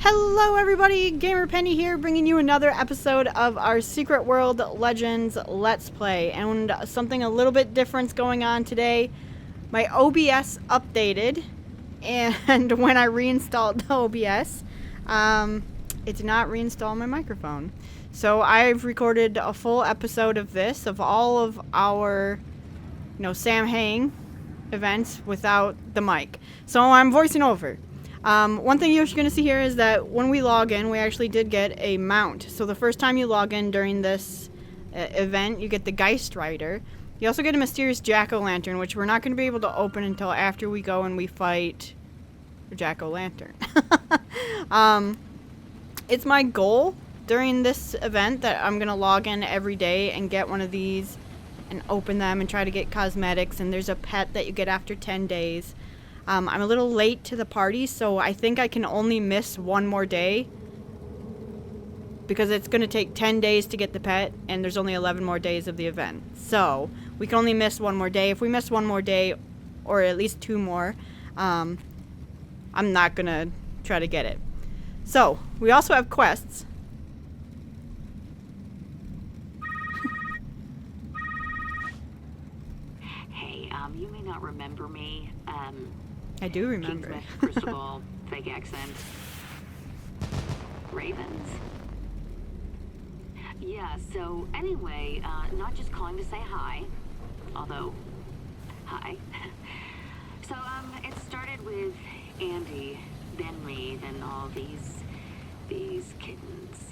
Hello everybody, GamerPenny here, bringing you another episode of our Secret World Legends Let's Play. And something a little bit different's going on today. My OBS updated, and when I reinstalled the OBS, it did not reinstall my microphone. So I've recorded a full episode of this, of all of our, Samhain events without the mic. So I'm voicing over. One thing you're going to see here is that when we log in, we actually did get a mount. So the first time you log in during this event, you get the Geist Rider. You also get a mysterious jack-o'-lantern, which we're not going to be able to open until after we go and we fight the jack-o'-lantern. It's my goal during this event that I'm going to log in every day and get one of these and open them and try to get cosmetics. And there's a pet that you get after 10 days. I'm a little late to the party, so I think I can only miss one more day because it's going to take 10 days to get the pet, and there's only 11 more days of the event. So we can only miss one more day. If we miss one more day, or at least two more, I'm not going to try to get it. So we also have quests. Hey, you may not remember me. I do remember. Kingsmith, crystal ball, fake accent. Ravens? Yeah, so anyway, not just calling to say hi, although, hi. So, it started with Andy, then me, then all these kittens.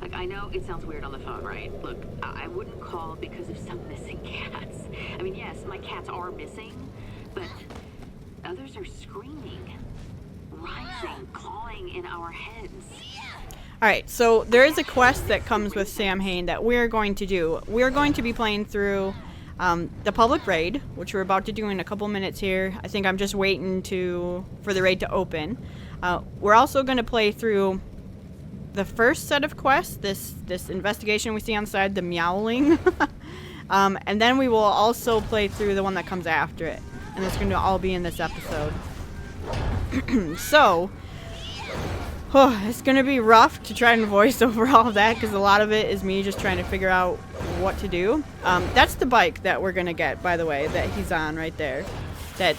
Look, I know it sounds weird on the phone, right? Look, I wouldn't call because of some missing cats. I mean, yes, my cats are missing, but others are screaming, rising, clawing in our heads. Alright, so there is a quest that comes with Samhain that we're going to do. We're going to be playing through the public raid, which we're about to do in a couple minutes here. I think I'm just waiting for the raid to open. We're also going to play through the first set of quests, this investigation we see on the side, the meowling. And then we will also play through the one that comes after it. And it's going to all be in this episode. So, it's going to be rough to try and voice over all of that, because a lot of it is me just trying to figure out what to do. That's the bike that we're going to get, by the way, that he's on right there. That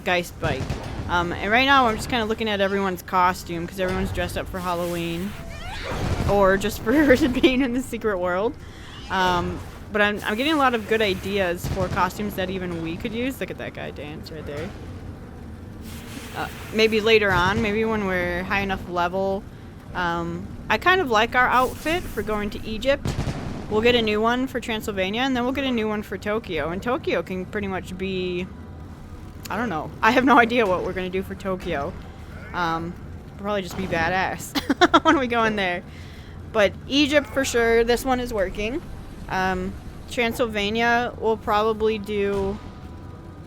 Geist bike. And right now I'm just kind of looking at everyone's costume, because everyone's dressed up for Halloween. Or just for being in the secret world. But I'm getting a lot of good ideas for costumes that even we could use. Look at that guy dance right there. Maybe later on, maybe when we're high enough level. I kind of like our outfit for going to Egypt. We'll get a new one for Transylvania, and then we'll get a new one for Tokyo. And Tokyo can pretty much be, I don't know. I have no idea what we're going to do for Tokyo. Probably just be badass when we go in there. But Egypt for sure, this one is working. Transylvania will probably do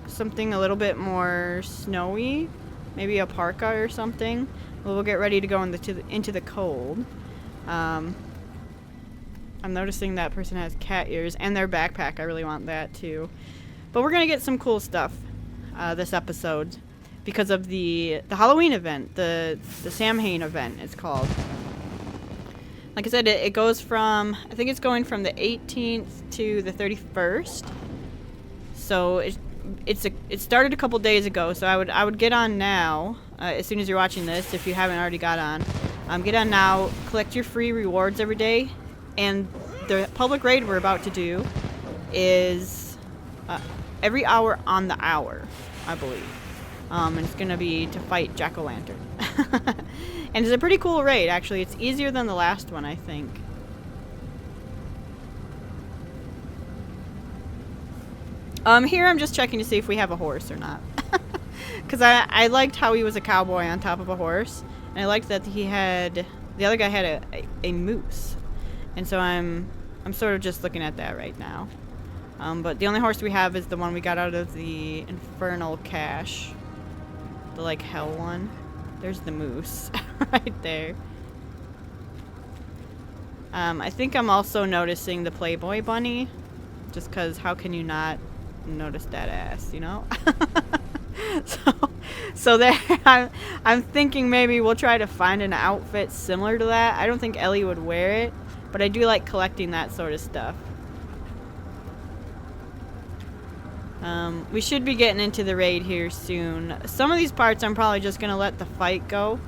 something a little bit more snowy, maybe a parka or something. We'll get ready to go into the cold. I'm noticing that person has cat ears and their backpack. I really want that too. But we're gonna get some cool stuff this episode because of the Halloween event, the Samhain event it's called. Like I said, it goes from, I think it's going from the 18th to the 31st. So it started a couple days ago. So I would get on now, as soon as you're watching this, if you haven't already got on. Get on now, collect your free rewards every day. And the public raid we're about to do is every hour on the hour, I believe. And it's going to be to fight jack-o'-lantern. And it's a pretty cool raid, actually. It's easier than the last one, I think. Here I'm just checking to see if we have a horse or not. Because I liked how he was a cowboy on top of a horse. And I liked that the other guy had a moose. And so I'm sort of just looking at that right now. But the only horse we have is the one we got out of the infernal cache. The hell one. There's the moose right there. I think I'm also noticing the Playboy bunny. Just because how can you not notice that ass, you know? So there, I'm thinking maybe we'll try to find an outfit similar to that. I don't think Ellie would wear it, but I do like collecting that sort of stuff. We should be getting into the raid here soon. Some of these parts I'm probably just going to let the fight go.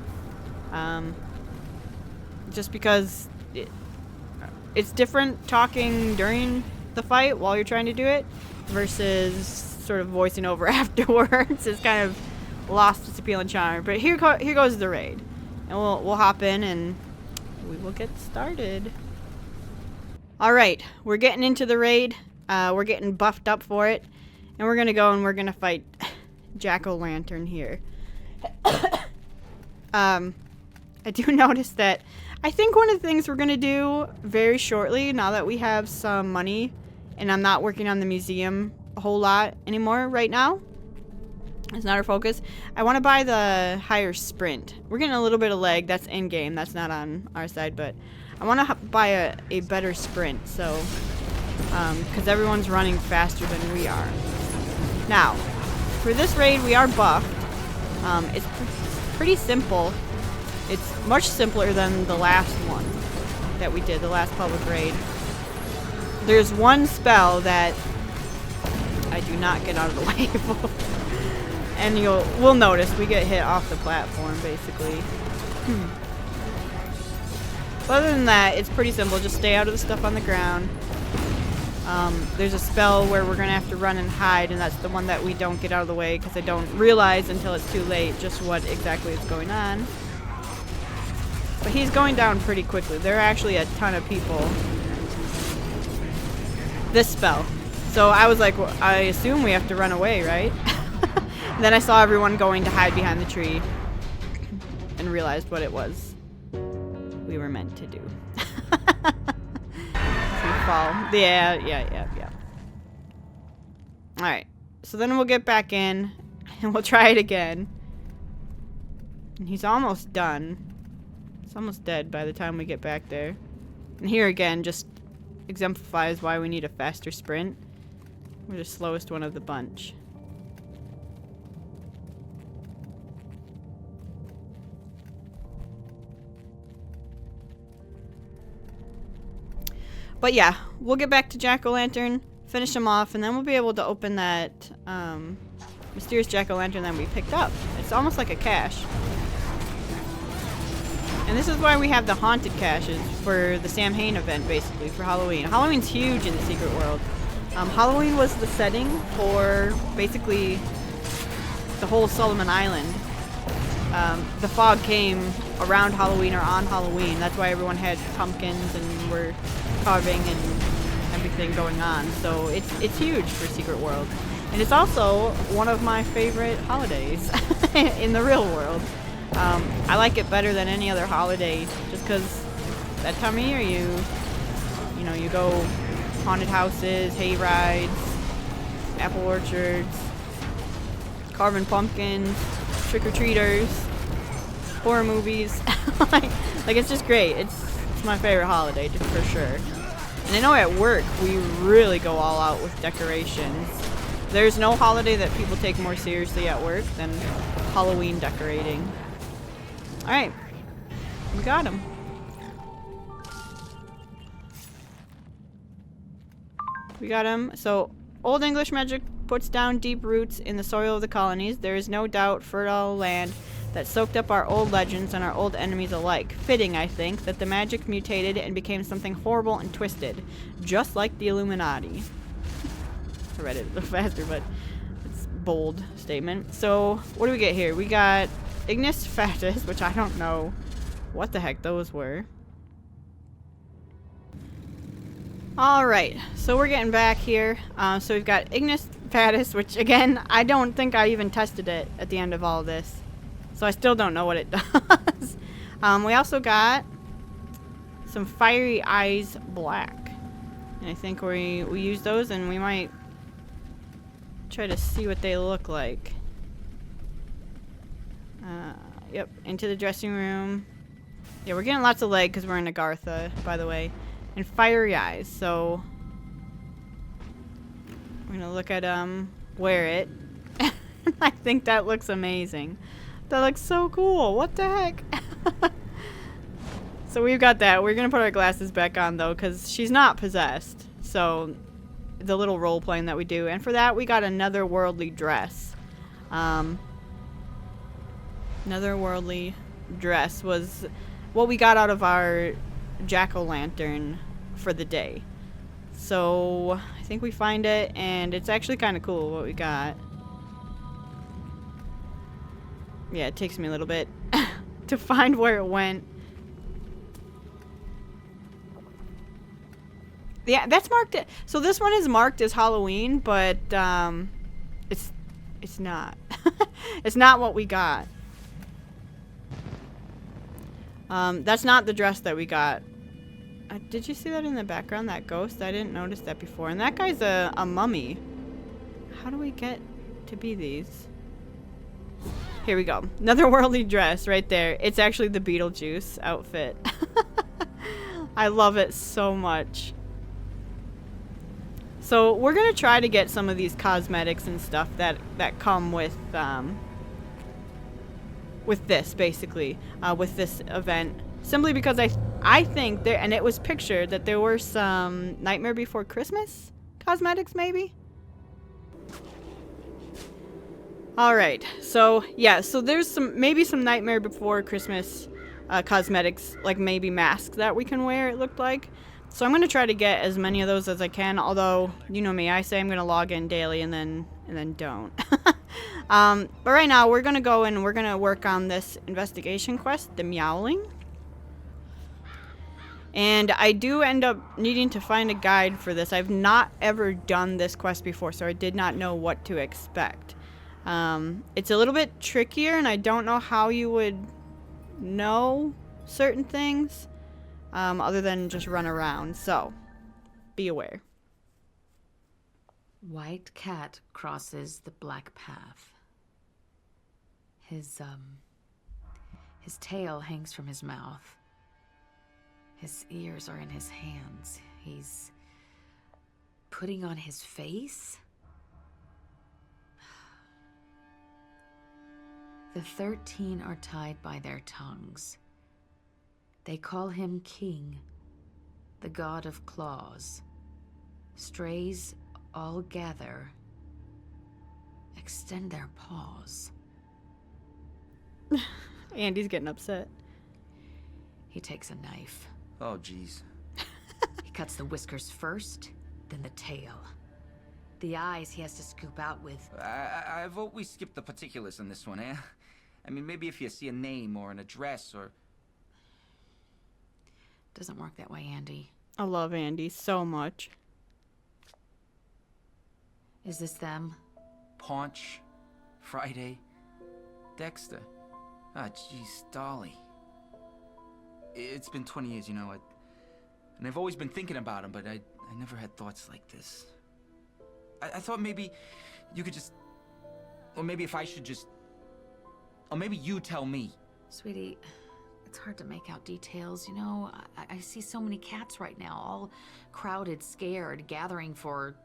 Just because it's different talking during the fight while you're trying to do it versus sort of voicing over afterwards. It's kind of lost its appeal and charm. But here goes the raid. And we'll hop in and we will get started. Alright, we're getting into the raid. We're getting buffed up for it. And we're gonna go and we're gonna fight Jack-o'-lantern here. I do notice that I think one of the things we're gonna do very shortly, now that we have some money and I'm not working on the museum a whole lot anymore right now, it's not our focus. I want to buy the higher sprint. We're getting a little bit of lag. That's in game. That's not on our side, but I want to buy a better sprint. So, because everyone's running faster than we are. Now, for this raid, we are buffed. It's pretty simple. It's much simpler than the last one that we did, the last public raid. There's one spell that I do not get out of the way for. And we'll notice we get hit off the platform, basically. But other than that, it's pretty simple. Just stay out of the stuff on the ground. There's a spell where we're going to have to run and hide, and that's the one that we don't get out of the way because I don't realize until it's too late just what exactly is going on. But he's going down pretty quickly. There are actually a ton of people. This spell. So I was like, well, I assume we have to run away, right? Then I saw everyone going to hide behind the tree and realized what it was we were meant to do. Fall. Yeah. Alright. So then we'll get back in and we'll try it again. And he's almost done. He's almost dead by the time we get back there. And here again just exemplifies why we need a faster sprint. We're the slowest one of the bunch. But yeah, we'll get back to Jack-o'-lantern, finish him off, and then we'll be able to open that mysterious Jack-o'-lantern that we picked up. It's almost like a cache. And this is why we have the haunted caches for the Samhain event, basically, for Halloween. Halloween's huge in the secret world. Halloween was the setting for basically the whole Solomon Island. The fog came around Halloween or on Halloween. That's why everyone had pumpkins and were carving and everything going on. So it's huge for Secret World. And it's also one of my favorite holidays in the real world. I like it better than any other holiday just because that time of year you know, you go haunted houses, hay rides, apple orchards, carving pumpkins, trick-or-treaters, horror movies. like it's just great. It's my favorite holiday, just for sure. And I know at work we really go all out with decorations. There's no holiday that people take more seriously at work than Halloween decorating. Alright, we got him. We got him. So, Old English magic puts down deep roots in the soil of the colonies. There is no doubt fertile land that soaked up our old legends and our old enemies alike. Fitting, I think, that the magic mutated and became something horrible and twisted, just like the Illuminati. I read it a little faster, but it's a bold statement. So, what do we get here? We got Ignis Fatuus, which I don't know what the heck those were. Alright, so we're getting back here. So we've got Ignis Fatuus, which again, I don't think I even tested it at the end of all of this. So I still don't know what it does. We also got some Fiery Eyes Black. And I think we use those and we might try to see what they look like. Yep, into the dressing room. Yeah, we're getting lots of leg because we're in Agartha, by the way. And Fiery Eyes, so we're gonna look at wear it. I think that looks amazing. That looks so cool. What the heck? So we've got that. We're going to put our glasses back on, though, because she's not possessed. So the little role playing that we do. And for that, we got another worldly dress. Another worldly dress was what we got out of our jack-o'-lantern for the day. So I think we find it, and it's actually kind of cool what we got. Yeah, it takes me a little bit to find where it went. Yeah, that's marked. So this one is marked as Halloween, but it's not. It's not what we got. That's not the dress that we got. Did you see that in the background, that ghost? I didn't notice that before. And that guy's a mummy. How do we get to be these? Here we go. Another worldly dress right there. It's actually the Beetlejuice outfit. I love it so much. So we're going to try to get some of these cosmetics and stuff that come with this, basically, with this event. Simply because I think there, and it was pictured that there were some Nightmare Before Christmas cosmetics, maybe? Alright, so yeah, so there's maybe some Nightmare Before Christmas cosmetics, like maybe masks that we can wear, it looked like. So I'm going to try to get as many of those as I can, although, you know me, I say I'm going to log in daily and then don't. But right now, we're going to go and we're going to work on this investigation quest, the meowling. And I do end up needing to find a guide for this. I've not ever done this quest before, so I did not know what to expect. It's a little bit trickier, and I don't know how you would know certain things, other than just run around. So, be aware. White cat crosses the black path. His tail hangs from his mouth. His ears are in his hands. He's putting on his face. The 13 are tied by their tongues. They call him King, the god of claws. Strays all gather, extend their paws. Andy's getting upset. He takes a knife. Oh, jeez. He cuts the whiskers first, then the tail. The eyes he has to scoop out with. I vote we skip the particulars on this one, eh? I mean, maybe if you see a name or an address or... Doesn't work that way, Andy. I love Andy so much. Is this them? Paunch, Friday, Dexter. Ah, jeez, Dolly. It's been 20 years, you know, and I've always been thinking about him, but I never had thoughts like this. I thought maybe you could just... Or maybe if I should just... Or maybe you tell me. Sweetie, it's hard to make out details, you know? I see so many cats right now, all crowded, scared, gathering for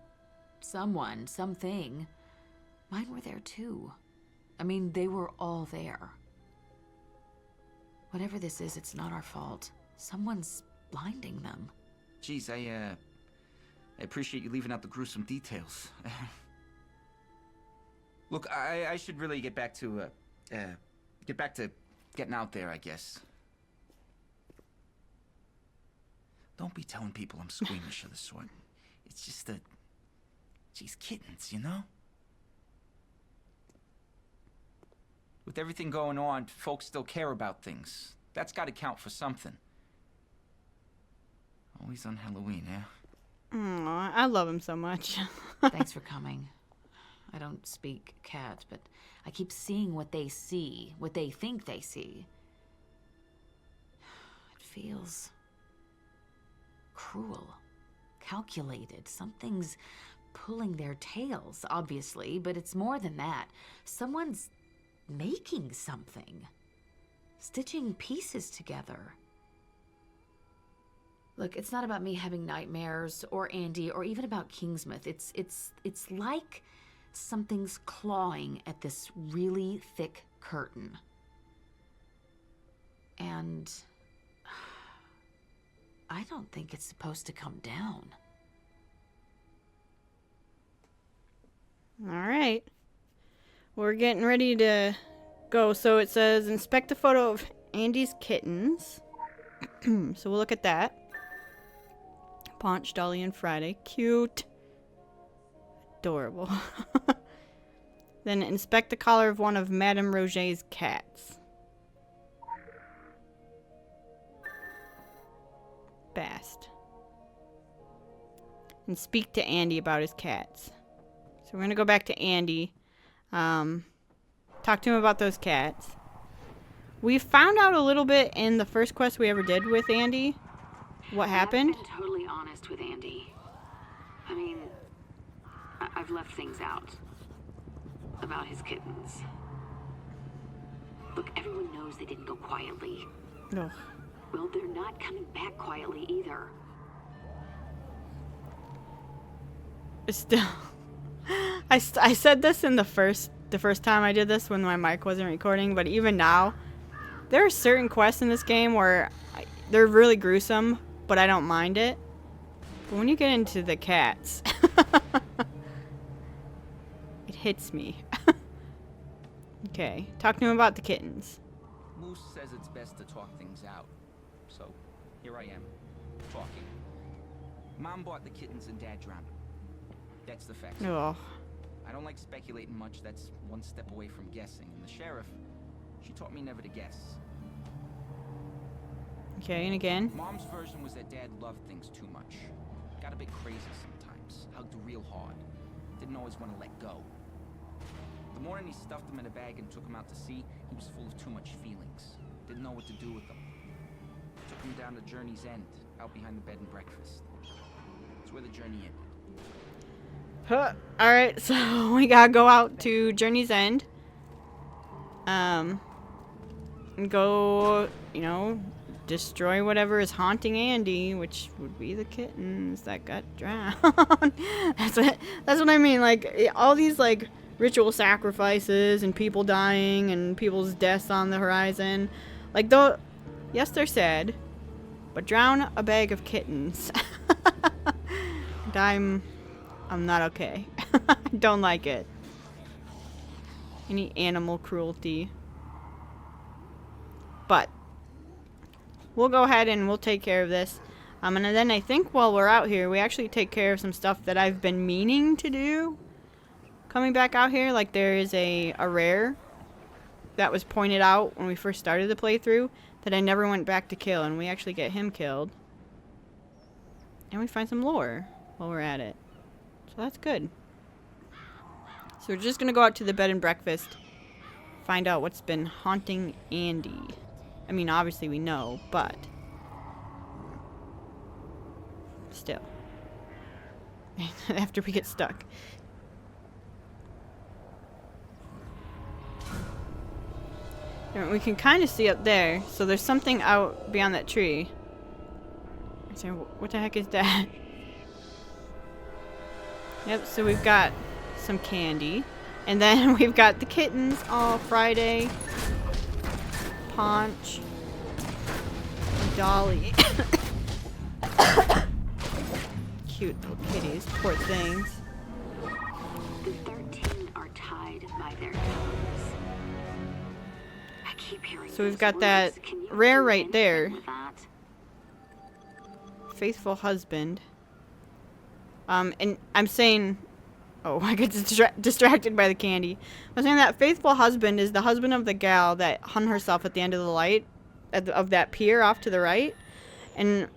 someone, something. Mine were there too. I mean, they were all there. Whatever this is, it's not our fault. Someone's blinding them. Geez, I appreciate you leaving out the gruesome details. Look, I should really get back to getting out there, I guess. Don't be telling people I'm squeamish of the sort. It's just that, geez, kittens, you know? With everything going on, folks still care about things. That's got to count for something. Always on Halloween, yeah? Aw, I love him so much. Thanks for coming. I don't speak cat, but I keep seeing what they see, what they think they see. It feels cruel, calculated. Something's pulling their tails, obviously, but it's more than that. Someone's making something, stitching pieces together. Look, it's not about me having nightmares or Andy or even about Kingsmouth. It's like something's clawing at this really thick curtain. And I don't think it's supposed to come down. All right. We're getting ready to go. So it says, inspect a photo of Andy's kittens. So we'll look at that. Paunch, Dolly, and Friday. Cute. Adorable. Then inspect the collar of one of Madame Roget's cats. Bast. And speak to Andy about his cats. So we're going to go back to Andy. Talk to him about those cats. We found out a little bit in the first quest we ever did with Andy. What happened? I've been totally honest with Andy. I mean, I've left things out. About his kittens. Look, everyone knows they didn't go quietly. Ugh. Well, they're not coming back quietly either. Still... I said this in the first time I did this when my mic wasn't recording, but even now, there are certain quests in this game where they're really gruesome, but I don't mind it. But when you get into the cats, it hits me. Okay, talk to him about the kittens. Moose says it's best to talk things out. So, here I am, talking. Mom bought the kittens and Dad drowned them. That's the facts. Oh. I don't like speculating much. That's one step away from guessing. And the sheriff, she taught me never to guess. Okay, and again. Mom's version was that Dad loved things too much. Got a bit crazy sometimes. Hugged real hard. Didn't always want to let go. The morning he stuffed them in a bag and took them out to sea, he was full of too much feelings. Didn't know what to do with them. Took him down to Journey's End, out behind the bed and breakfast. It's where the journey ended. Alright, so we gotta go out to Journey's End. And go, you know, destroy whatever is haunting Andy, which would be the kittens that got drowned. That's what I mean. Like, all these, like, ritual sacrifices and people dying and people's deaths on the horizon. Like, though, yes, they're sad, but drown a bag of kittens. And I'm not okay. I don't like it. Any animal cruelty. But we'll go ahead and we'll take care of this. And then I think while we're out here, we actually take care of some stuff that I've been meaning to do. Coming back out here, like there is a rare that was pointed out when we first started the playthrough that I never went back to kill, and we actually get him killed. And we find some lore while we're at it. So that's good. So we're just going to go out to the bed and breakfast, find out what's been haunting Andy. I mean, obviously we know, but still. After we get stuck. And we can kind of see up there, so there's something out beyond that tree. So what the heck is that? Yep, so we've got some candy. And then we've got the kittens all Friday. Paunch. Dolly. Cute little kitties. Poor things. The 13 are tied by their toes. I keep hearing So we've those got that words. Can you rare do right there. anything with that? Faithful husband. And I'm saying... Oh, I get distracted by the candy. I'm saying that faithful husband is the husband of the gal that hung herself at the end of the light of that pier off to the right. And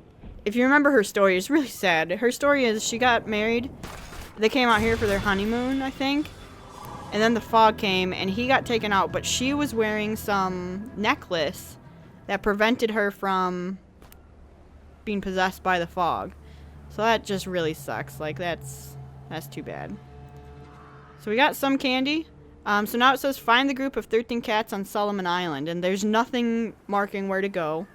if you remember her story, it's really sad. Her story is she got married. They came out here for their honeymoon, I think. And then the fog came and he got taken out. But she was wearing some necklace that prevented her from being possessed by the fog. So that just really sucks. Like, that's too bad. So we got some candy. So now it says find the group of 13 cats on Solomon Island. And there's nothing marking where to go.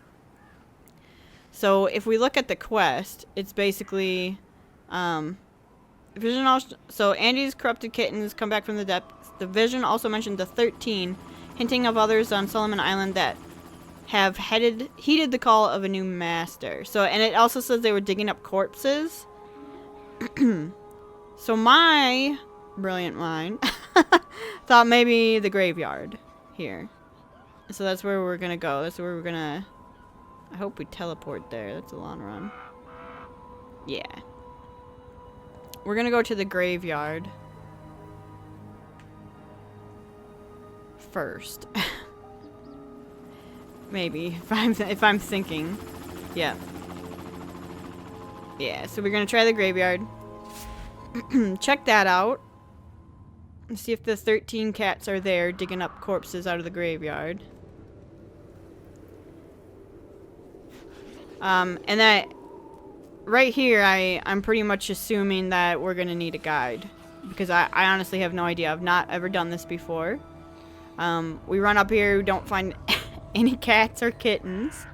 So if we look at the quest, it's basically Vision also, so Andy's corrupted kittens come back from the depths. The vision also mentioned the 13, hinting of others on Solomon Island that have heeded the call of a new master. So, and it also says they were digging up corpses. So my brilliant mind thought maybe the graveyard here. So that's where we're gonna go. That's where we're gonna... I hope we teleport there. That's a long run. Yeah. We're gonna go to the graveyard first. Maybe if I'm thinking. Yeah. Yeah, so we're gonna try the graveyard. Check that out. And see if the 13 cats are there digging up corpses out of the graveyard. And that right here, I'm pretty much assuming that we're gonna need a guide, because I honestly have no idea. I've not ever done this before. We run up here, we don't find any cats or kittens.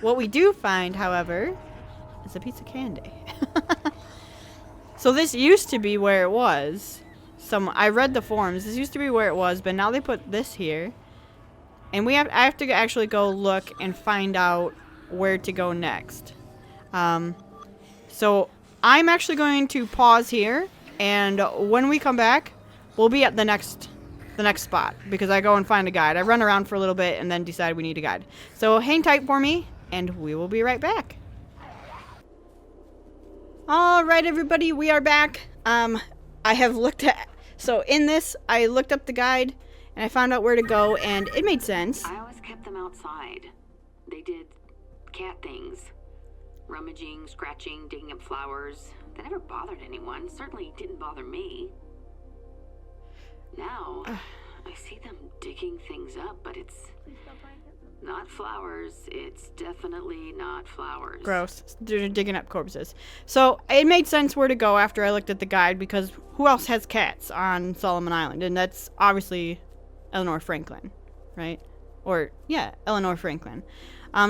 What we do find, however, is a piece of candy. So this used to be where it was. I read the forums. This used to be where it was, but now they put this here. And I have to actually go look and find out where to go next. So I'm actually going to pause here, and when we come back, we'll be at the next spot, because I go and find a guide. I run around for a little bit and then decide we need a guide. So hang tight for me, and we will be right back. Alright everybody, we are back. I have looked at... So in this, I looked up the guide, and I found out where to go, and it made sense. I always kept them outside. They did cat things. Rummaging, scratching, digging up flowers. They never bothered anyone. Certainly didn't bother me. Now, I see them digging things up, but it's not flowers. It's definitely not flowers. Gross. They're digging up corpses. So it made sense where to go after I looked at the guide, because who else has cats on Solomon Island? And that's obviously Eleanor Franklin, right? Or, yeah, Eleanor Franklin.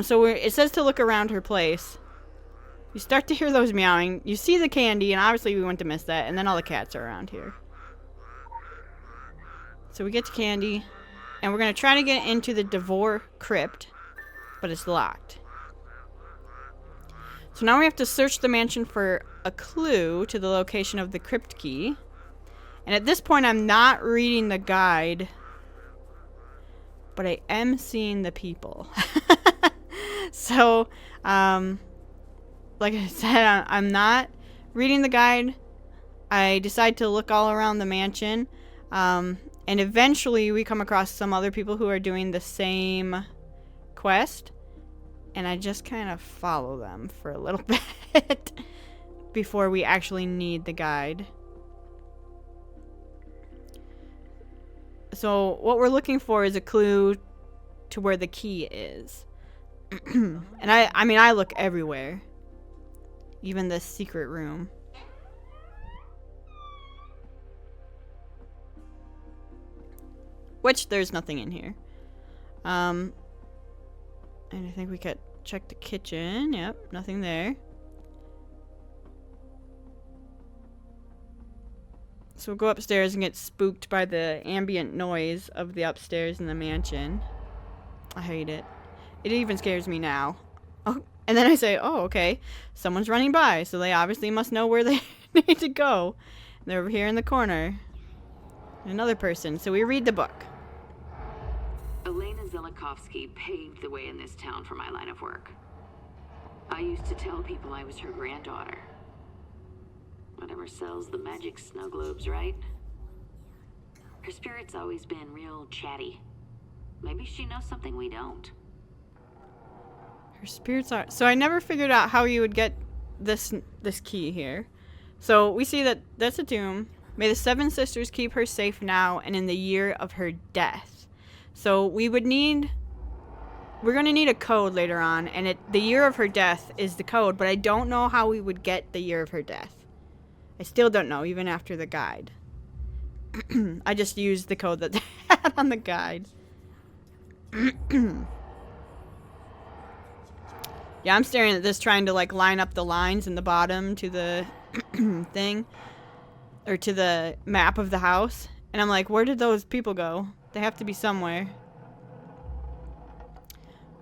So it says to look around her place. You start to hear those meowing. You see the candy, and obviously we went to miss that. And then all the cats are around here. So we get to candy, and we're going to try to get into the Devore crypt, but it's locked. So now we have to search the mansion for a clue to the location of the crypt key. And at this point, I'm not reading the guide, but I am seeing the people. So, like I said, I'm not reading the guide. I decide to look all around the mansion. And eventually we come across some other people who are doing the same quest. And I just kind of follow them for a little bit before we actually need the guide. So what we're looking for is a clue to where the key is. And I mean, I look everywhere. Even this secret room. Which, there's nothing in here. And I think we could check the kitchen. Yep, nothing there. So we'll go upstairs and get spooked by the ambient noise of the upstairs in the mansion. I hate it. It even scares me now. Oh, and then I say, oh, okay. Someone's running by, so they obviously must know where they need to go. And they're over here in the corner. Another person. So we read the book. Elena Zelikovsky paved the way in this town for my line of work. I used to tell people I was her granddaughter. Whatever sells the magic snow globes, right? Her spirit's always been real chatty. Maybe she knows something we don't. Her spirits are... So I never figured out how you would get this key here. So we see that that's a tomb. May the 7 sisters keep her safe now and in the year of her death. So we would need... We're going to need a code later on. And the year of her death is the code. But I don't know how we would get the year of her death. I still don't know, even after the guide. I just used the code that they had on the guide. Yeah, I'm staring at this trying to like line up the lines in the bottom to the thing. Or to the map of the house. And I'm like, where did those people go? They have to be somewhere.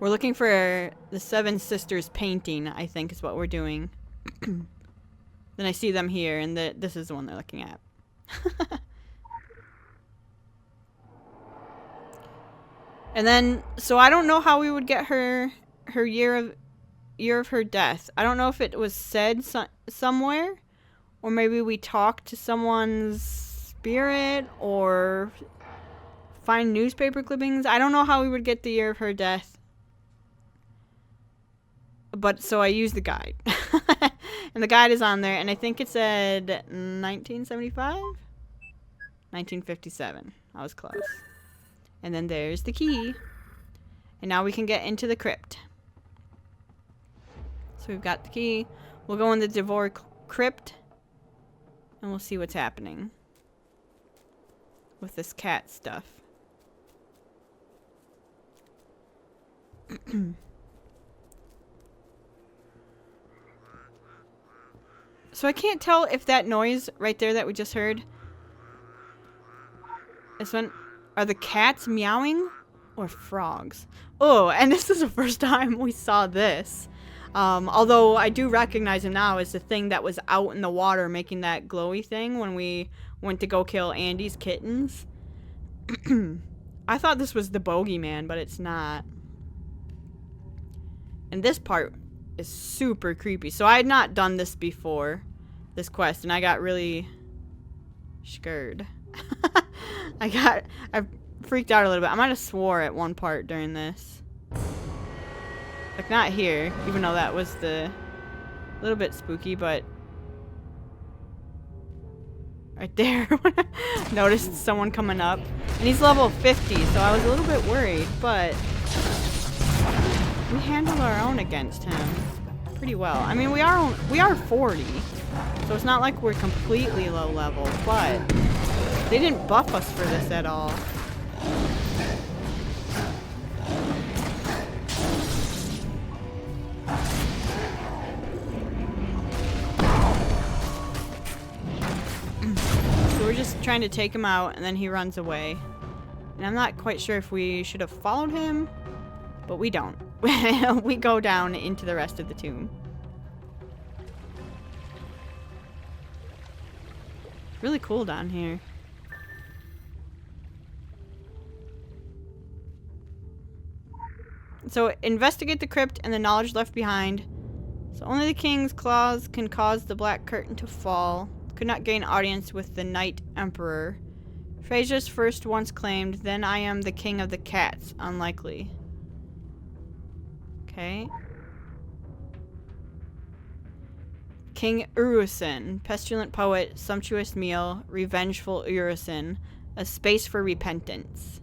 We're looking for the Seven Sisters painting, I think is what we're doing. Then I see them here, and this is the one they're looking at. And then, so I don't know how we would get her year of her death. I don't know if it was said somewhere, or maybe we talk to someone's spirit, or find newspaper clippings. I don't know how we would get the year of her death. But, so I used the guide. And the guide is on there, and I think it said 1975? 1957. I was close. And then there's the key. And now we can get into the crypt. So we've got the key. We'll go in the Devore crypt. And we'll see what's happening with this cat stuff. So I can't tell if that noise right there that we just heard are the cats meowing or frogs. Oh, and this is the first time we saw this. Although I do recognize him now as the thing that was out in the water making that glowy thing when we went to go kill Andy's kittens. I thought this was the bogeyman, but it's not. And this part is super creepy. So I had not done this before, this quest, and I got really scared. I freaked out a little bit. I might have swore at one part during this. Like, not here, even though that was a little bit spooky, but right there, noticed someone coming up. And he's level 50, so I was a little bit worried, but we handled our own against him pretty well. I mean, we are 40, so it's not like we're completely low level, but they didn't buff us for this at all. We're just trying to take him out, and then he runs away. And I'm not quite sure if we should have followed him, but we don't. We go down into the rest of the tomb. Really cool down here. So, investigate the crypt and the knowledge left behind. So only the king's claws can cause the black curtain to fall. Could not gain audience with the Knight Emperor. Phrasius first once claimed, then I am the king of the cats. Unlikely. Okay. King Urusin. Pestilent poet, sumptuous meal, revengeful Urusin. A space for repentance.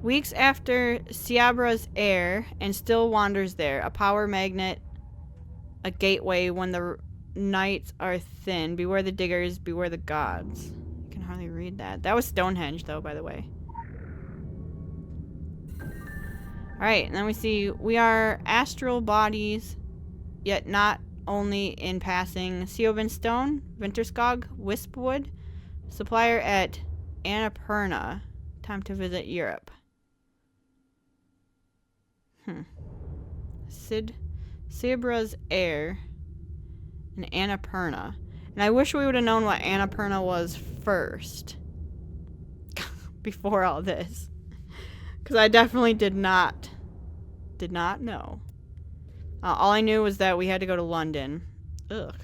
Weeks after Ciabra's heir, and still wanders there. A power magnet, a gateway when the nights are thin. Beware the diggers, beware the gods. I can hardly read that. That was Stonehenge, though, by the way. Alright, and then we see we are astral bodies, yet not only in passing. Siobhan Stone, Winterskog, Wispwood, supplier at Annapurna. Time to visit Europe. Ciabra's heir and Annapurna. And I wish we would have known what Annapurna was first. Before all this. Because I definitely did not know. All I knew was that we had to go to London. Ugh.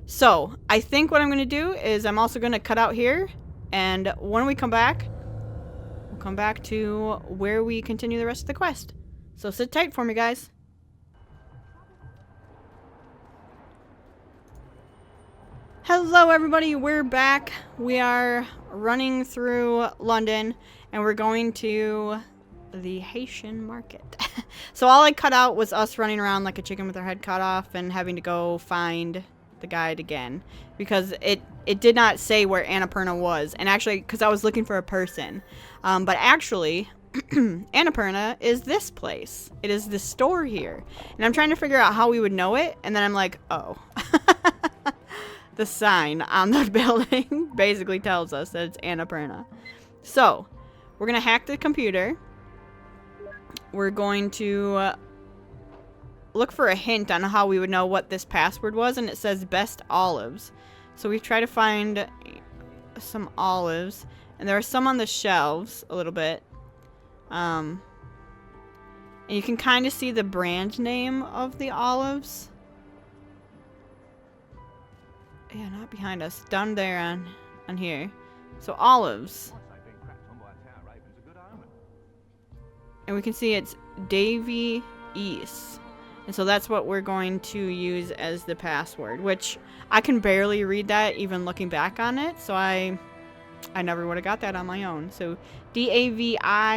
So, I think what I'm going to do is I'm also going to cut out here. And when we come back, we'll come back to where we continue the rest of the quest. So sit tight for me, guys. Hello, everybody. We're back. We are running through London, and we're going to the Haitian market. So all I cut out was us running around like a chicken with our head cut off and having to go find the guide again because it did not say where Annapurna was. And actually, because I was looking for a person. But actually, Annapurna is this place. It is the store here. And I'm trying to figure out how we would know it. And then I'm like, oh. The sign on the building basically tells us that it's Annapurna. So, we're going to hack the computer. We're going to look for a hint on how we would know what this password was. And it says best olives. So we try to find some olives. And there are some on the shelves a little bit. And you can kind of see the brand name of the olives. Yeah, not behind us. Down there on here. So olives. And we can see it's Davy East. And so that's what we're going to use as the password. Which I can barely read that even looking back on it. So I never would have got that on my own. So DAVI-EES.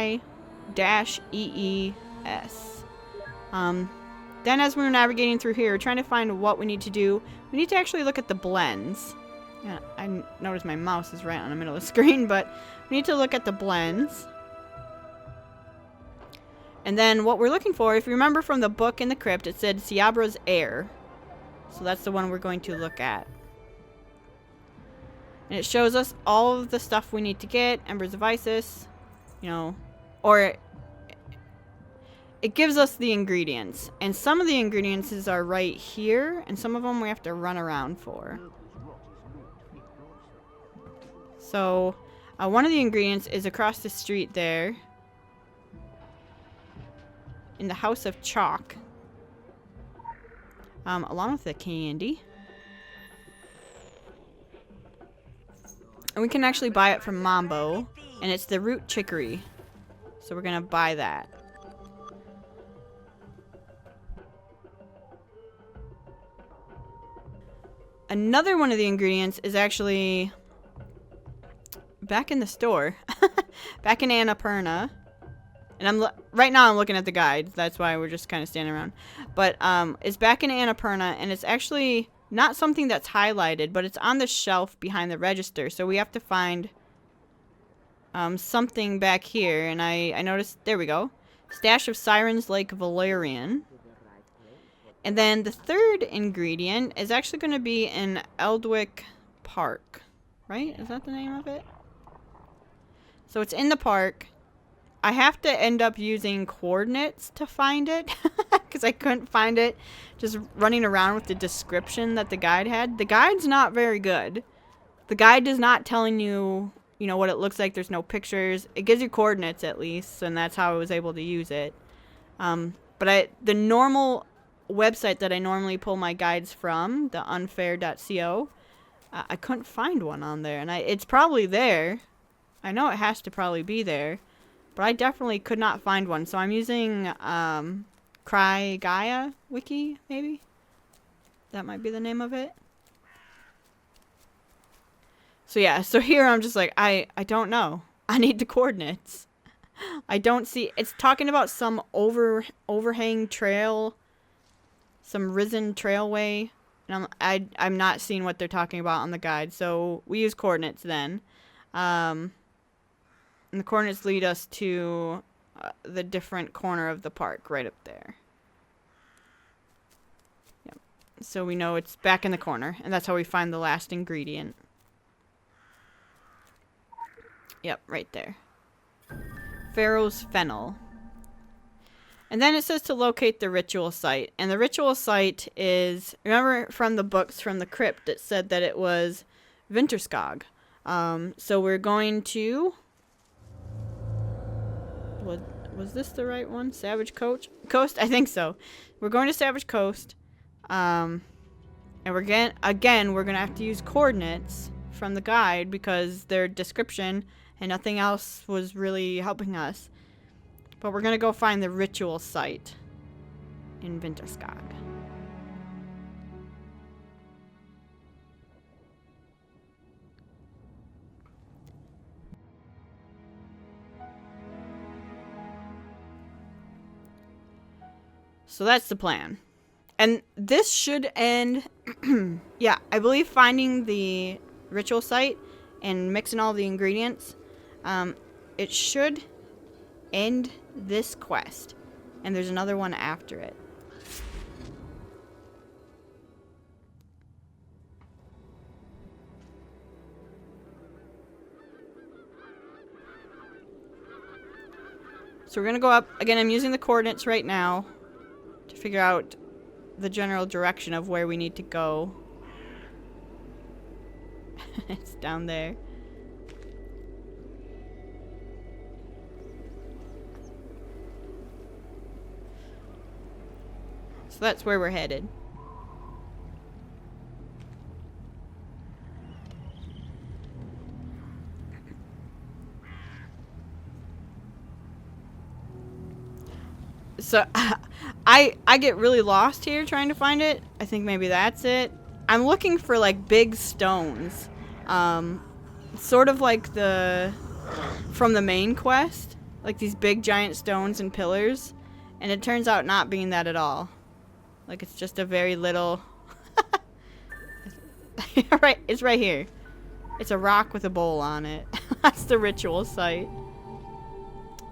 Then as we're navigating through here, we're trying to find what we need to do. We need to actually look at the blends. Yeah, I noticed my mouse is right on the middle of the screen, but we need to look at the blends. And then what we're looking for, if you remember from the book in the crypt, it said Ciabra's Heir. So that's the one we're going to look at. And it shows us all of the stuff we need to get, Embers of Isis, you know, or it gives us the ingredients. And some of the ingredients are right here, and some of them we have to run around for. So, one of the ingredients is across the street there. In the House of Chalk. Along with the candy. And we can actually buy it from Mambo. And it's the root chicory. So we're going to buy that. Another one of the ingredients is actually back in the store. Back in Annapurna. And right now I'm looking at the guide. That's why we're just kind of standing around. But it's back in Annapurna, and it's actually not something that's highlighted, but it's on the shelf behind the register. So we have to find something back here. And I noticed, there we go. Stash of Sirens Lake Valerian. And then the third ingredient is actually going to be in Eldwick Park. Right? Is that the name of it? So it's in the park. I have to end up using coordinates to find it because I couldn't find it just running around with the description that the guide had. The guide's not very good. The guide is not telling you, you know, what it looks like. There's no pictures. It gives you coordinates at least, and that's how I was able to use it. But the normal website that I normally pull my guides from, the unfair.co, I couldn't find one on there. And it's probably there. I know it has to probably be there. But I definitely could not find one. So I'm using Cry Gaia Wiki, maybe? That might be the name of it. So yeah, so here I'm just like, I don't know. I need the coordinates. I don't see... It's talking about some overhang trail. Some risen trailway. And I'm not seeing what they're talking about on the guide. So we use coordinates then. And the coordinates lead us to the different corner of the park right up there. Yep. So we know it's back in the corner. And that's how we find the last ingredient. Yep, right there. Pharaoh's Fennel. And then it says to locate the ritual site. And the ritual site is... Remember from the books from the crypt, it said that it was Vinterskog. So we're going to... Was this the right one? Savage Coast? I think so. We're going to Savage Coast. And we're we're going to have to use coordinates from the guide because their description and nothing else was really helping us. But we're going to go find the ritual site in Vinterskog. So that's the plan. And this should end, yeah, I believe finding the ritual site and mixing all the ingredients, it should end this quest. And there's another one after it. So we're going to go up. Again, I'm using the coordinates right now to figure out the general direction of where we need to go. It's down there. So that's where we're headed. So I get really lost here trying to find it. I think maybe that's it. I'm looking for like big stones. Sort of like from the main quest. Like these big giant stones and pillars. And it turns out not being that at all. Like it's just a very little... Right, it's right here. It's a rock with a bowl on it. That's the ritual site.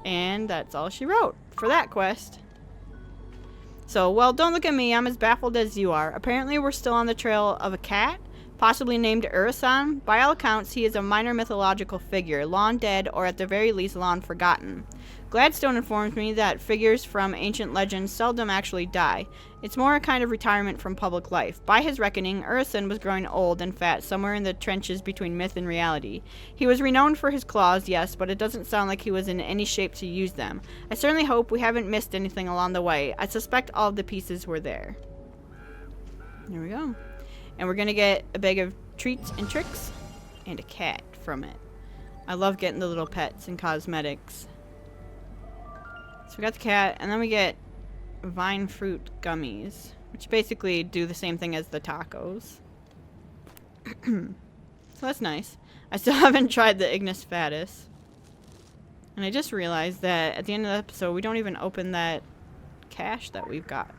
And that's all she wrote for that quest. So, well, don't look at me. I'm as baffled as you are. Apparently, we're still on the trail of a cat, possibly named Urasan. By all accounts, he is a minor mythological figure, long dead or at the very least long forgotten. Gladstone informs me that figures from ancient legends seldom actually die. It's more a kind of retirement from public life. By his reckoning, Urasan was growing old and fat somewhere in the trenches between myth and reality. He was renowned for his claws, yes, but it doesn't sound like he was in any shape to use them. I certainly hope we haven't missed anything along the way. I suspect all of the pieces were there. There we go. And we're gonna get a bag of treats and tricks and a cat from it. I love getting the little pets and cosmetics. So we got the cat, and then we get vine fruit gummies, which basically do the same thing as the tacos. So that's nice. I still haven't tried the Ignis Fatus. And I just realized that at the end of the episode, we don't even open that cache that we've got.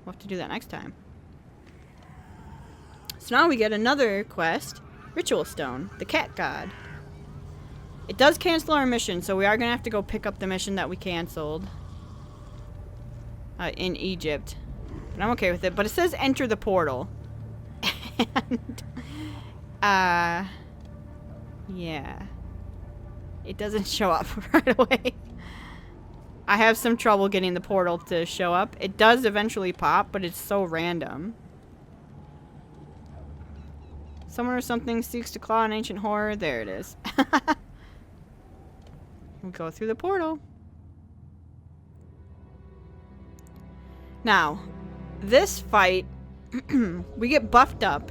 We'll have to do that next time. So now we get another quest, Ritual Stone, the cat god. It does cancel our mission, so we are going to have to go pick up the mission that we canceled in Egypt. But I'm okay with it. But it says enter the portal. And, yeah. It doesn't show up right away. I have some trouble getting the portal to show up. It does eventually pop, but it's so random. Someone or something seeks to claw an ancient horror. There it is. We'll go through the portal. Now, this fight, we get buffed up.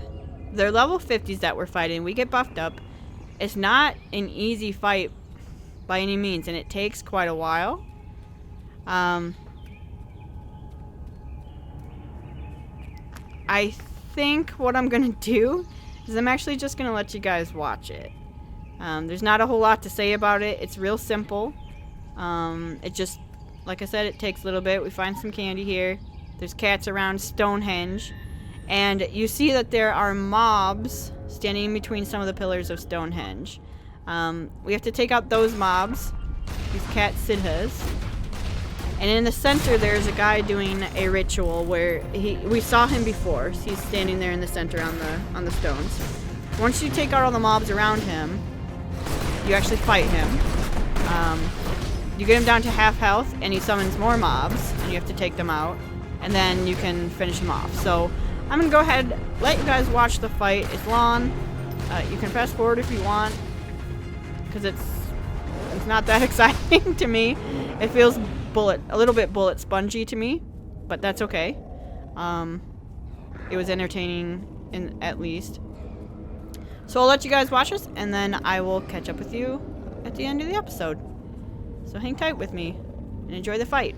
They're level 50s that we're fighting. We get buffed up. It's not an easy fight by any means, and it takes quite a while. I think what I'm going to do is I'm actually just going to let you guys watch it. There's not a whole lot to say about it. It's real simple. It just, like I said, it takes a little bit. We find some candy here. There's cats around Stonehenge. And you see that there are mobs standing in between some of the pillars of Stonehenge. We have to take out those mobs. These cat siddhas. And in the center, there's a guy doing a ritual where we saw him before. He's standing there in the center on the stones. Once you take out all the mobs around him, you actually fight him. You get him down to half health, and he summons more mobs, and you have to take them out, and then you can finish him off. So I'm gonna go ahead, let you guys watch the fight. It's long. You can fast forward if you want, because it's not that exciting to me. It feels a little bit bullet spongy to me, but that's okay. It was entertaining, at least. So I'll let you guys watch this, and then I will catch up with you at the end of the episode. So hang tight with me and enjoy the fight.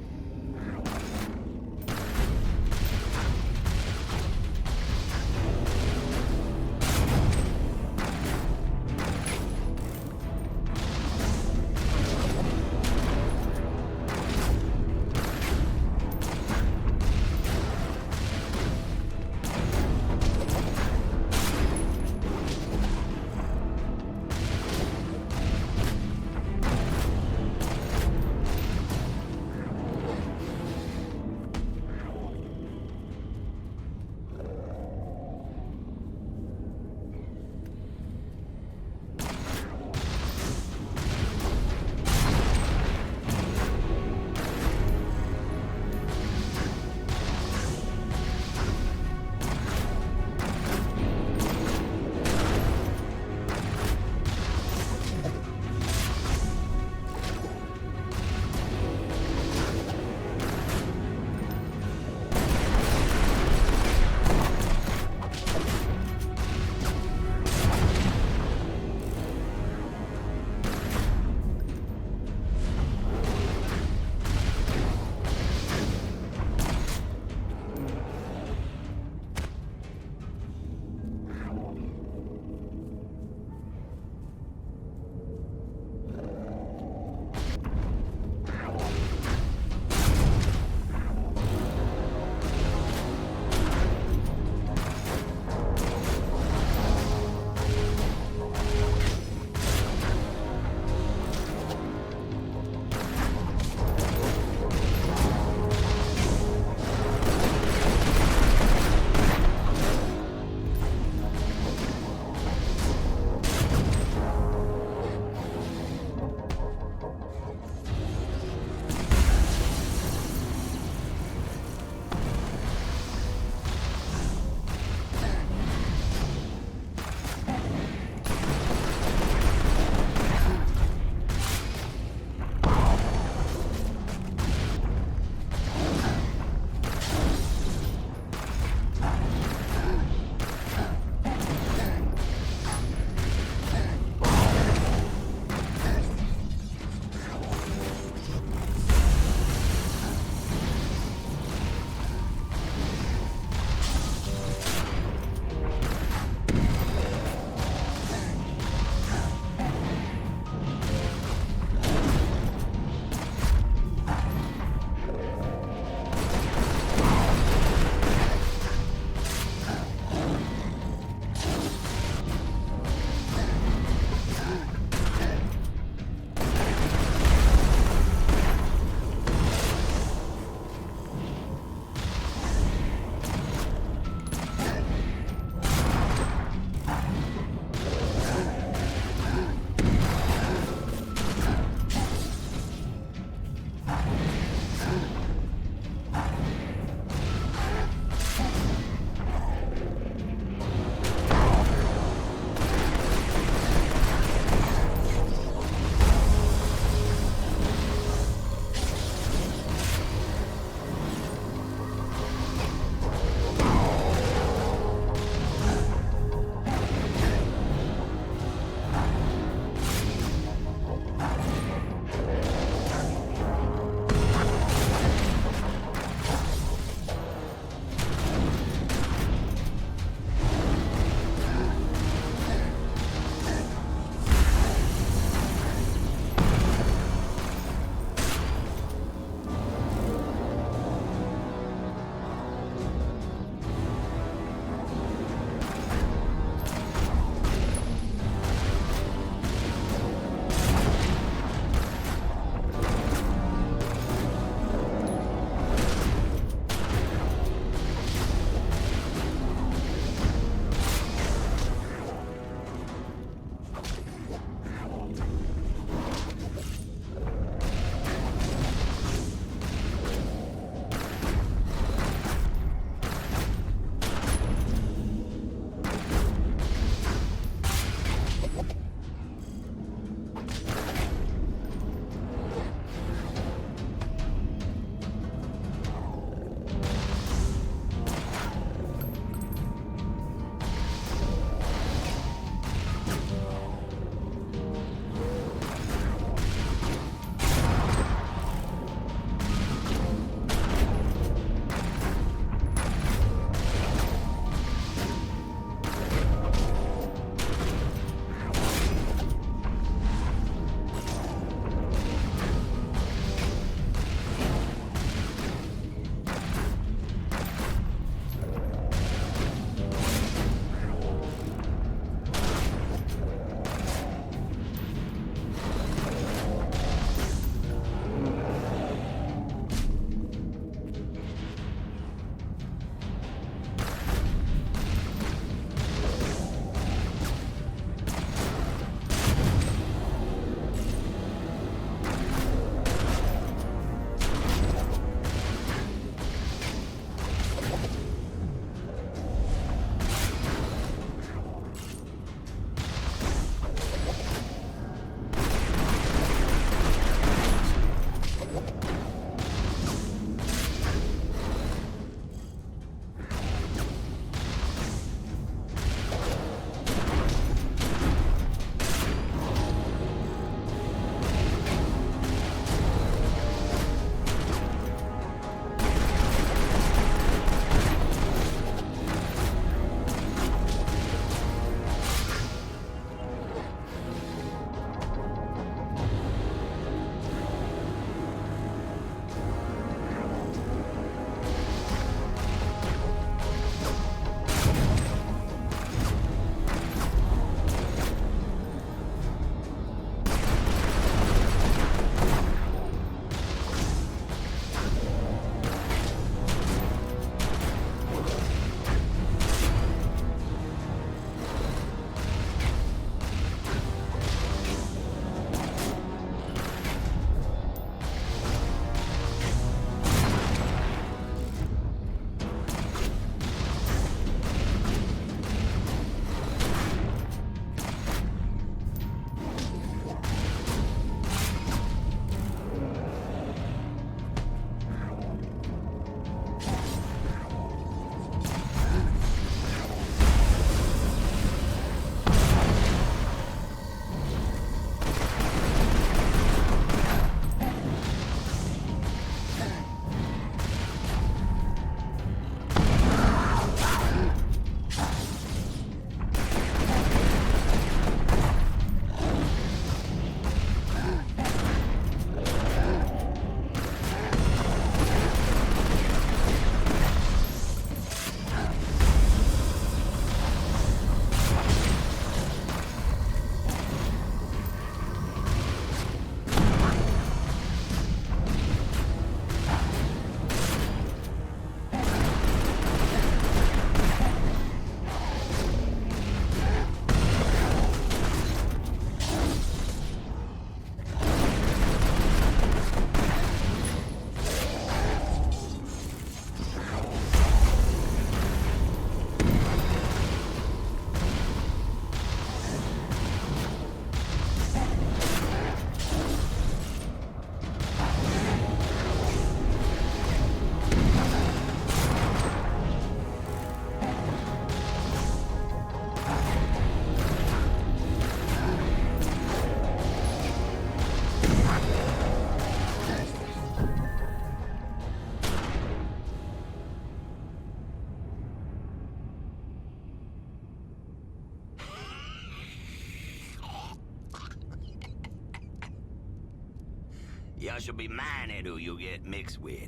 should be minded who you get mixed with.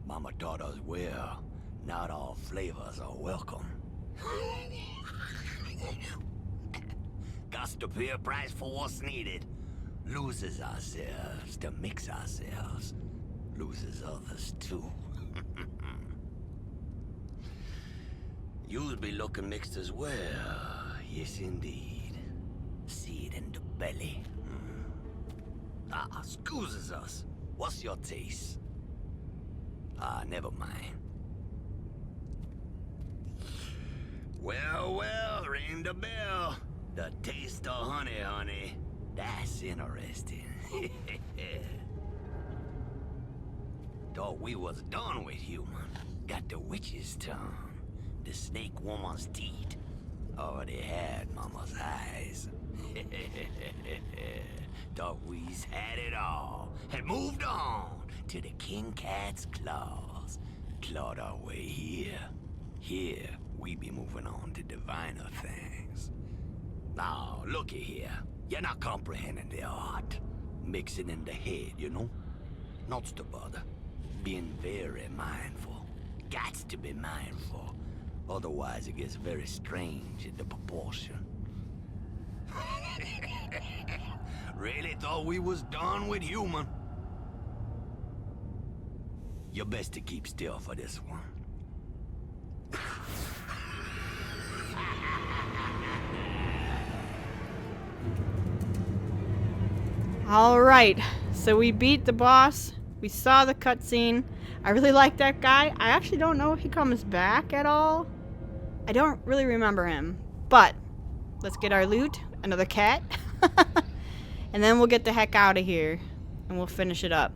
Mama taught us well, not all flavors are welcome. Cost to pay a price for what's needed. Loses ourselves to mix ourselves. Loses others too. You'll be looking mixed as well. Yes, indeed. See it in the belly. Excuses us. What's your taste? Never mind. Well, ring the bell. The taste of honey, honey. That's interesting. Thought we was done with human. Got the witch's tongue. The snake woman's teeth. Already had mama's eyes. Thought we's had it all. Had moved on to the king cat's claws. Clawed our way here. Here, we be moving on to diviner things. Now, looky here. You're not comprehending the art. Mixing in the head, you know? Not to bother. Being very mindful. Gots to be mindful. Otherwise, it gets very strange in the proportion. Really thought we was done with human. You're best to keep still for this one. Alright, so we beat the boss. We saw the cutscene. I really like that guy. I actually don't know if he comes back at all. I don't really remember him. But, let's get our loot. Another cat. And then we'll get the heck out of here. And we'll finish it up.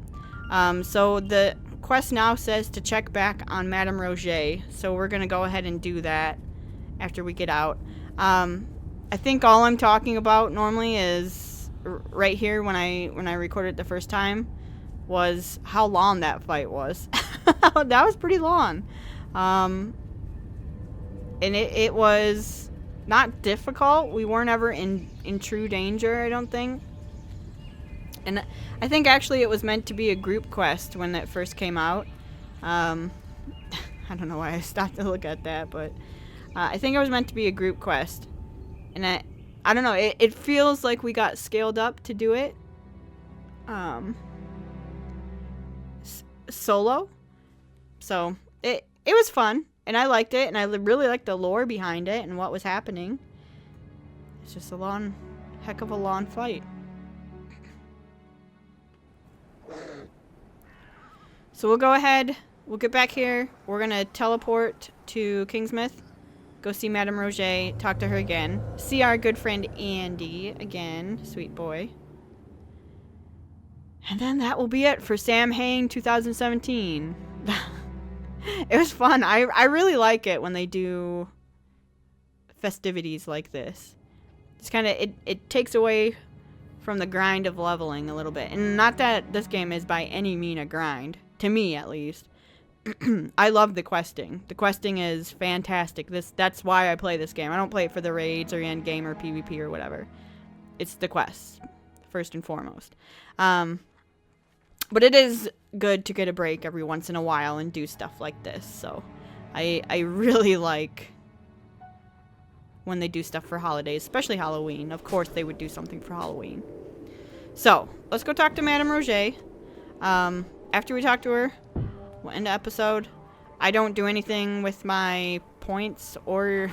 So the quest now says to check back on Madame Roger. So we're going to go ahead and do that after we get out. I think all I'm talking about normally is right here when I recorded the first time was how long that fight was. That was pretty long. And it was not difficult. We weren't ever in true danger, I don't think. And I think actually it was meant to be a group quest when that first came out. I don't know why I stopped to look at that, but I think it was meant to be a group quest. And I don't know, it feels like we got scaled up to do it solo. So it was fun, and I liked it, and I really liked the lore behind it and what was happening. It's just a heck of a long fight. So we'll go ahead, we'll get back here, we're gonna teleport to Kingsmith, go see Madame Roger, talk to her again, see our good friend Andy again, sweet boy. And then that will be it for Samhain 2017. It was fun. I really like it when they do festivities like this. It's kind of, it takes away from the grind of leveling a little bit. And not that this game is by any mean a grind. To me, at least. I love the questing. The questing is fantastic. That's why I play this game. I don't play it for the raids or end game or PvP or whatever. It's the quests, first and foremost. But it is good to get a break every once in a while and do stuff like this. So I really like when they do stuff for holidays, especially Halloween. Of course they would do something for Halloween. So let's go talk to Madame Roger. After we talk to her, we'll end the episode. I don't do anything with my points or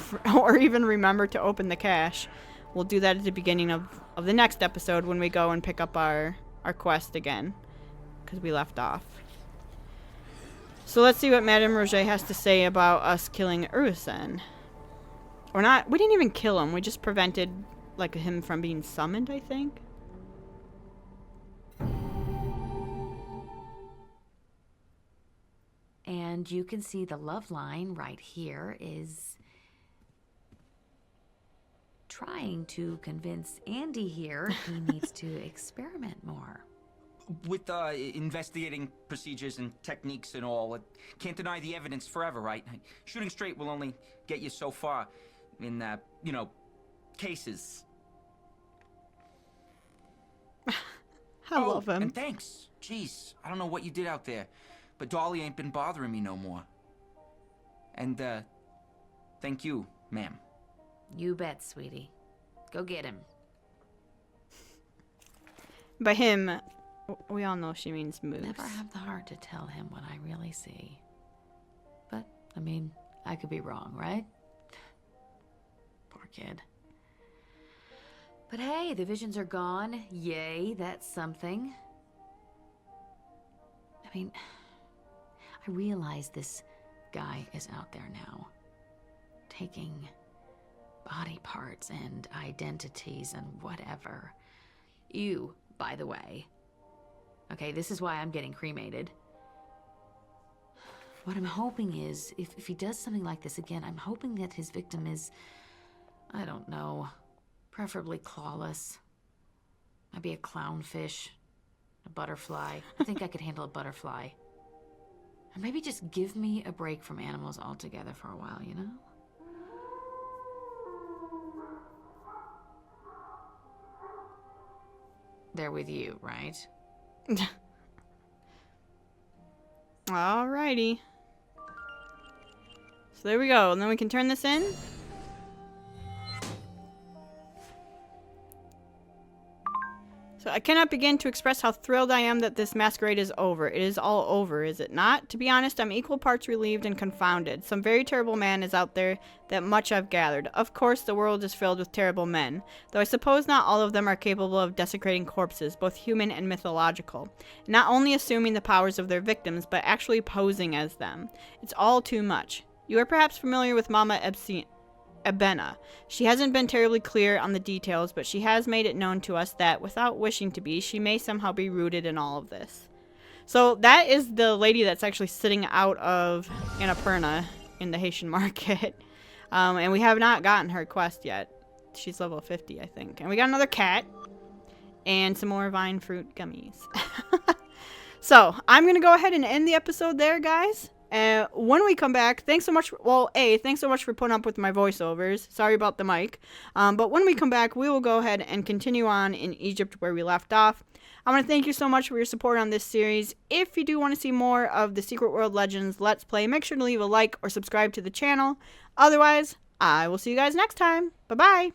even remember to open the cache. We'll do that at the beginning of the next episode when we go and pick up our quest again, because we left off. So let's see what Madame Roger has to say about us killing Ursen. Or not, we didn't even kill him, we just prevented like him from being summoned, I think. And you can see the love line right here is trying to convince Andy here he needs to experiment more. With investigating procedures and techniques and all, can't deny the evidence forever, right? Shooting straight will only get you so far in, cases. I love him. And thanks. Jeez, I don't know what you did out there, but Dolly ain't been bothering me no more. And, thank you, ma'am. You bet, sweetie. Go get him. By him, we all know she means Moose. Never have the heart to tell him what I really see. But, I mean, I could be wrong, right? Poor kid. But hey, the visions are gone. Yay, that's something. I mean, I realize this guy is out there now, taking body parts and identities and whatever. You, by the way. Okay, this is why I'm getting cremated. What I'm hoping is, if he does something like this again, I'm hoping that his victim is, I don't know, preferably clawless. Maybe a clownfish, a butterfly. I think I could handle a butterfly. Or maybe just give me a break from animals altogether for a while, you know? They're with you, right? Alrighty. So there we go. And then we can turn this in. So I cannot begin to express how thrilled I am that this masquerade is over. It is all over, is it not? To be honest, I'm equal parts relieved and confounded. Some very terrible man is out there, that much I've gathered. Of course, the world is filled with terrible men, though I suppose not all of them are capable of desecrating corpses, both human and mythological. Not only assuming the powers of their victims, but actually posing as them. It's all too much. You are perhaps familiar with Mama Ebena. She hasn't been terribly clear on the details, but she has made it known to us that, without wishing to be, she may somehow be rooted in all of this. So that is the lady that's actually sitting out of Annapurna in the Haitian market. And we have not gotten her quest yet. She's level 50, I think. And we got another cat. And some more vine fruit gummies. So, I'm going to go ahead and end the episode there, guys. When we come back, thanks so much. Well, thanks so much for putting up with my voiceovers. Sorry about the mic. But when we come back, we will go ahead and continue on in Egypt where we left off. I want to thank you so much for your support on this series. If you do want to see more of the Secret World Legends Let's Play, make sure to leave a like or subscribe to the channel. Otherwise, I will see you guys next time. Bye-bye.